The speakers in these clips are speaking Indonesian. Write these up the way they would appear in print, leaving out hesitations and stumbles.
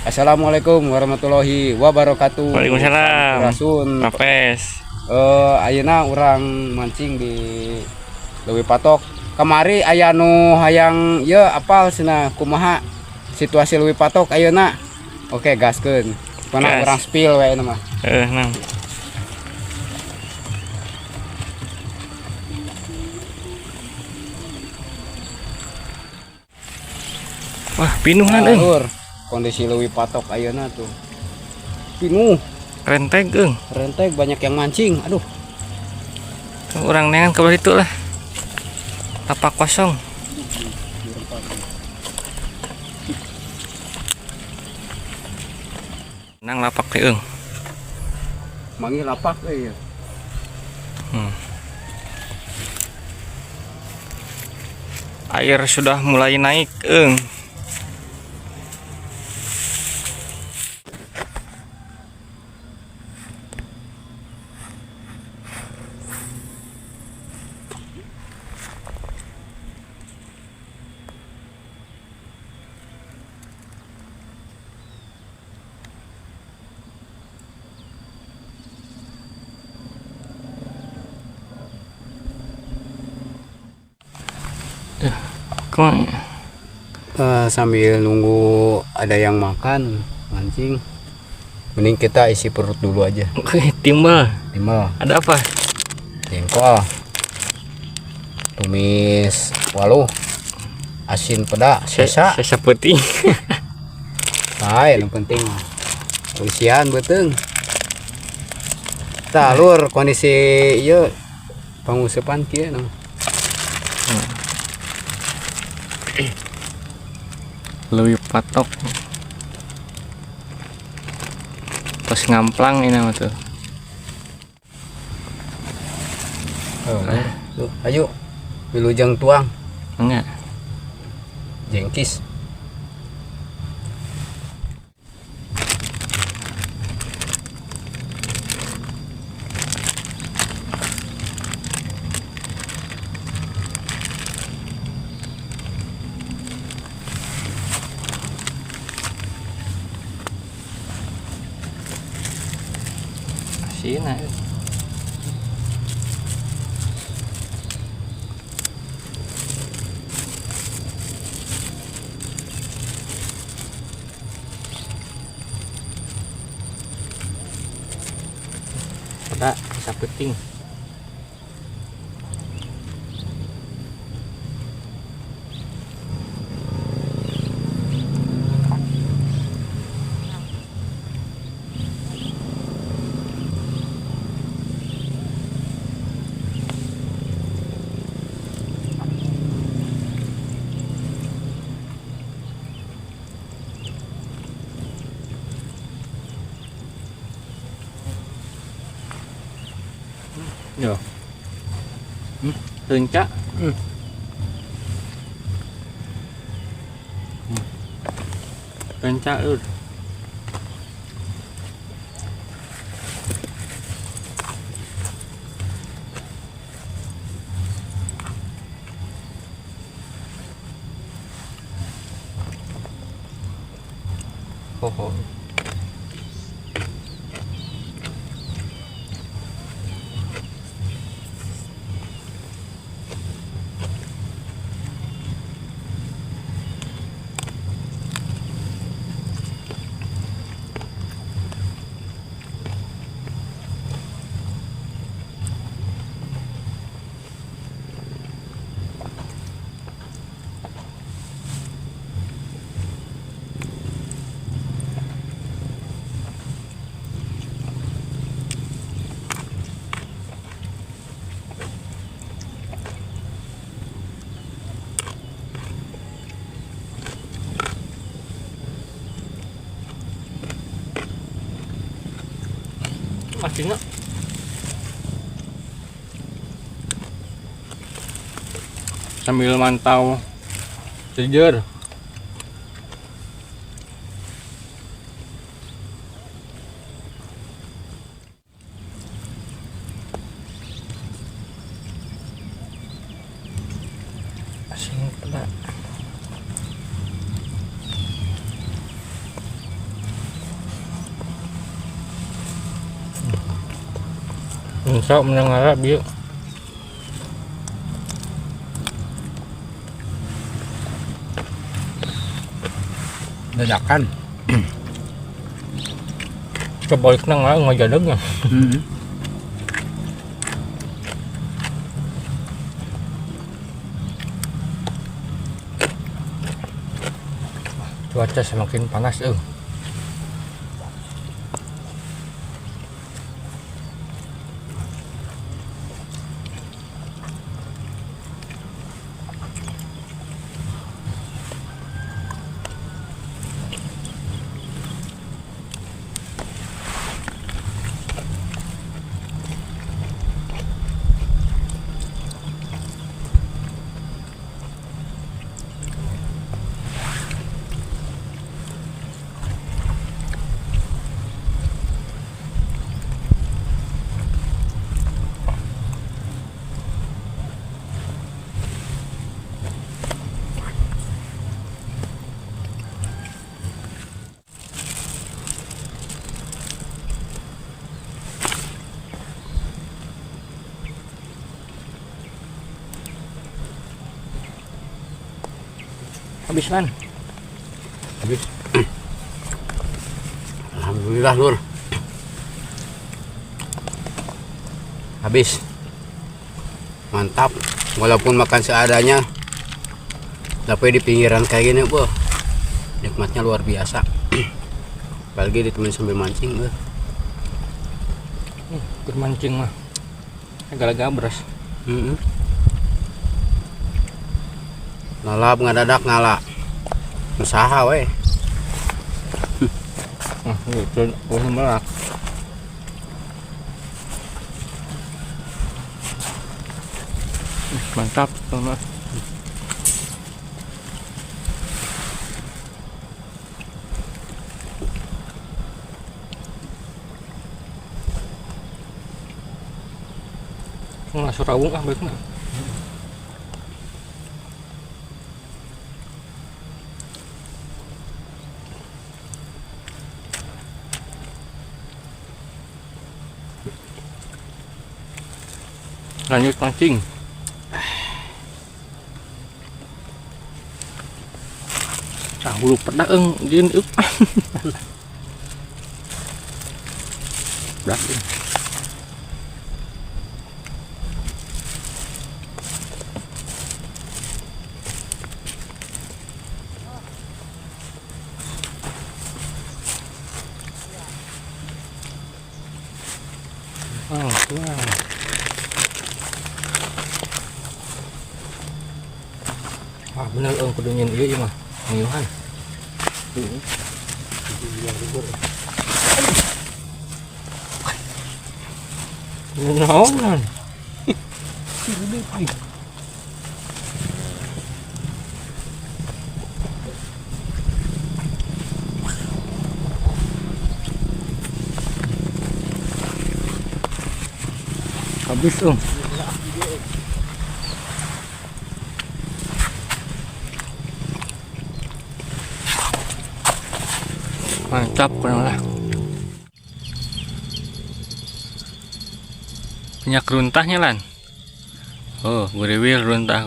Assalamualaikum warahmatullahi wabarakatuh. Waalaikumsalam. Rasun. Mapes. Ayeuna urang mancing di Leuwi Patok. Kamari aya nu hayang ye apal cenah kumaha situasi Leuwi Patok ayeuna. Oke, gaskeun. Pana Gas. urang spill we na mah. Nang. Wah, pinuhan euy. Lur, kondisi Leuwi Patok ayeuna tuh. Pinuh, Renteg euy. renteg banyak yang mancing. Aduh, Urang neangan ke itu lah. Tapak kosong. Nang lapak teh euy. manggil lapak euy. Air sudah mulai naik euy. Sambil nunggu ada yang makan mancing, mending kita isi perut dulu aja. Oke, timbal. Timbal, Ada apa? jengkol, tumis waluh, asin peda, sesa. Sesa putih. Hai, yang penting isian beteng. Talur kondisi ieu pangusepan kieu nah. Leuwi Patok. Tos ngamplang ini mah tuh. Tuh, ayo wilujeng tuang Enggak. jengkis. Sina. Ada sesa peting. Yo. Rencak. Rencak euy. Ho. Masih enggak? Sambil mantau sejer. Asin pula. Sok menang Arab yuk. Dadakan. Kebalik nang ngajadegnya. Cuaca semakin panas habis man. Habis. Alhamdulillah Lur. Habis. Mantap. Walaupun makan seadanya, tapi di pinggiran kayak gini, nikmatnya luar biasa. Apalagi ditemenin sambil mancing, Bermancing mah agak beras. Lalap ngadadak ngala. Usaha we. Gitu, melak. Mantap, teman. Nggak surawung baiknya. Lanjut mancing. Hulu pernah jin berat. Wow. Wah bener kudu nyin ieu mah ngiluhan. Naon? Habis mantap lah. Banyak runtahnya lan. Oh, gurewil runtah.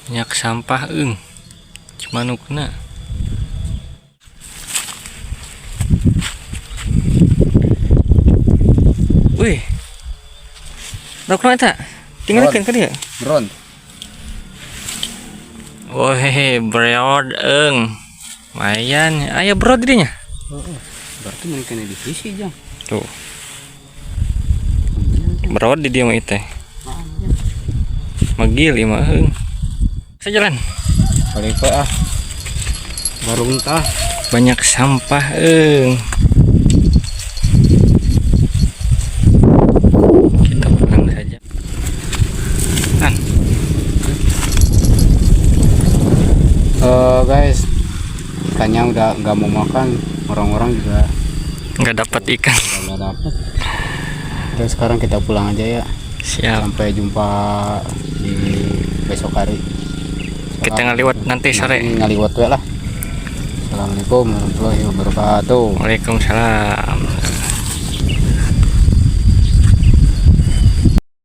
Banyak sampah Cimanukna. Wih. Rokna eta. Tinggalkan ka dia. Bron. Woi, brod Mayan, aya brod dinya. Berarti mungkin divisi jang. Tuh. Brod di dia mah teh. Magil ieu mah Sajalan. Balik baru entah. Banyak sampah Kita pulang saja. Guys, ikannya udah nggak mau makan, orang-orang juga Nggak dapat ikan. nggak dapat. Terus sekarang kita pulang aja ya. Siap. Sampai jumpa di besok hari. Kita ngaliwat nanti sore. Ngaliwat we lah. Assalamualaikum warahmatullahi wabarakatuh. Waalaikumsalam.